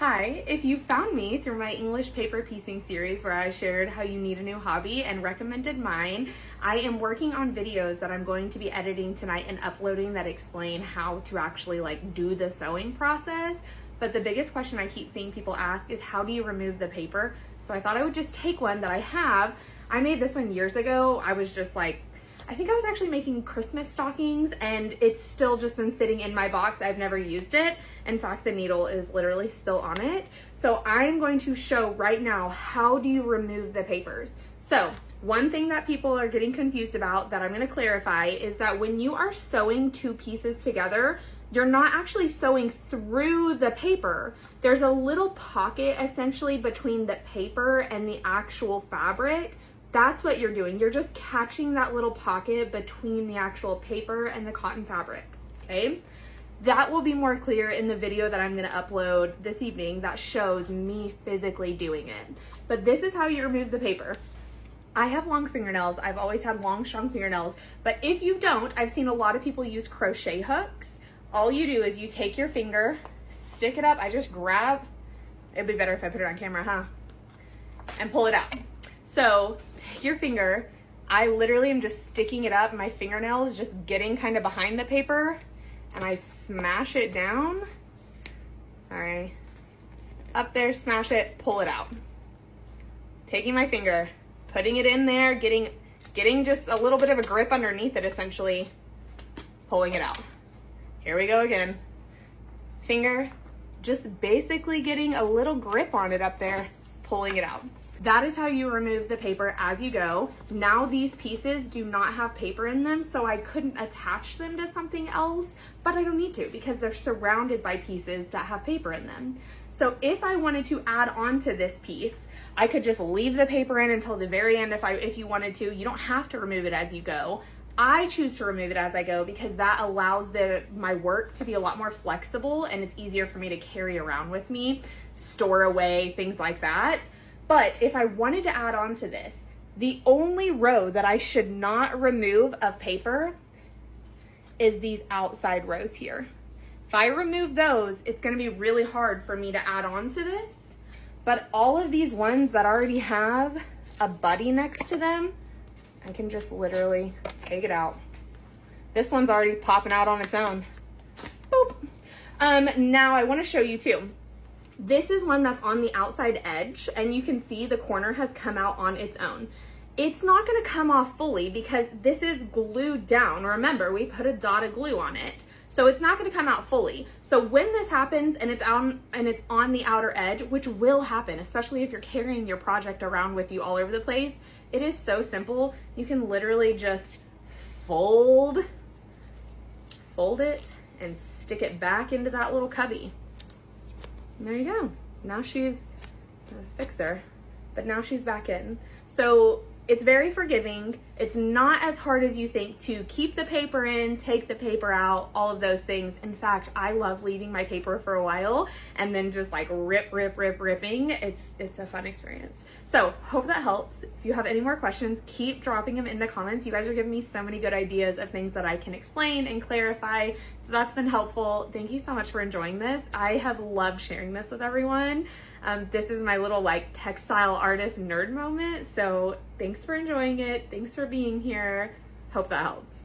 Hi, if you found me through my English paper piecing series where I shared how you need a new hobby and recommended mine, I am working on videos that I'm going to be editing tonight and uploading that explain how to actually do the sewing process. But the biggest question I keep seeing people ask is, how do you remove the paper? So I thought I would just take one that I have. I made this one years ago. I was just I think I was actually making Christmas stockings, and it's still just been sitting in my box. I've never used it. In fact, the needle is literally still on it. So I'm going to show right now, how do you remove the papers? So one thing that people are getting confused about that I'm going to clarify is that when you are sewing two pieces together, you're not actually sewing through the paper. There's a little pocket essentially between the paper and the actual fabric. That's what you're doing. You're just catching that little pocket between the actual paper and the cotton fabric, okay? That will be more clear in the video that I'm gonna upload this evening that shows me physically doing it. But this is how you remove the paper. I have long fingernails. I've always had long, strong fingernails. But if you don't, I've seen a lot of people use crochet hooks. All you do is you take your finger, stick it up. I just grab, it'd be better if I put it on camera, huh? And pull it out. So take your finger, I literally am just sticking it up, my fingernail is just getting kind of behind the paper, and I smash it down, sorry, up there, smash it, pull it out. Taking my finger, putting it in there, getting just a little bit of a grip underneath it essentially, pulling it out. Here we go again. Finger, just basically getting a little grip on it up there, pulling it out. That is how you remove the paper as you go. Now these pieces do not have paper in them, so I couldn't attach them to something else, but I don't need to because they're surrounded by pieces that have paper in them. So if I wanted to add on to this piece, I could just leave the paper in until the very end if you wanted to. You don't have to remove it as you go. I choose to remove it as I go because that allows my work to be a lot more flexible, and it's easier for me to carry around with me, store away, things like that. But if I wanted to add on to this, the only row that I should not remove of paper is these outside rows here. If I remove those, it's going to be really hard for me to add on to this. But all of these ones that already have a buddy next to them, I can just literally take it out. This one's already popping out on its own. Boop. Now I want to show you too. This is one that's on the outside edge, and you can see the corner has come out on its own. It's not going to come off fully because this is glued down. Remember, we put a dot of glue on it. So it's not going to come out fully. So when this happens and it's on the outer edge, which will happen, especially if you're carrying your project around with you all over the place, it is so simple. You can literally just fold it and stick it back into that little cubby. And there you go. Now she's a fixer, but now she's back in. So it's very forgiving. It's not as hard as you think to keep the paper in, take the paper out, all of those things. In fact, I love leaving my paper for a while and then just ripping. It's a fun experience. So hope that helps. If you have any more questions, keep dropping them in the comments. You guys are giving me so many good ideas of things that I can explain and clarify. So that's been helpful. Thank you so much for enjoying this. I have loved sharing this with everyone. This is my little textile artist nerd moment. So thanks for enjoying it. Thanks for being here. Hope that helped.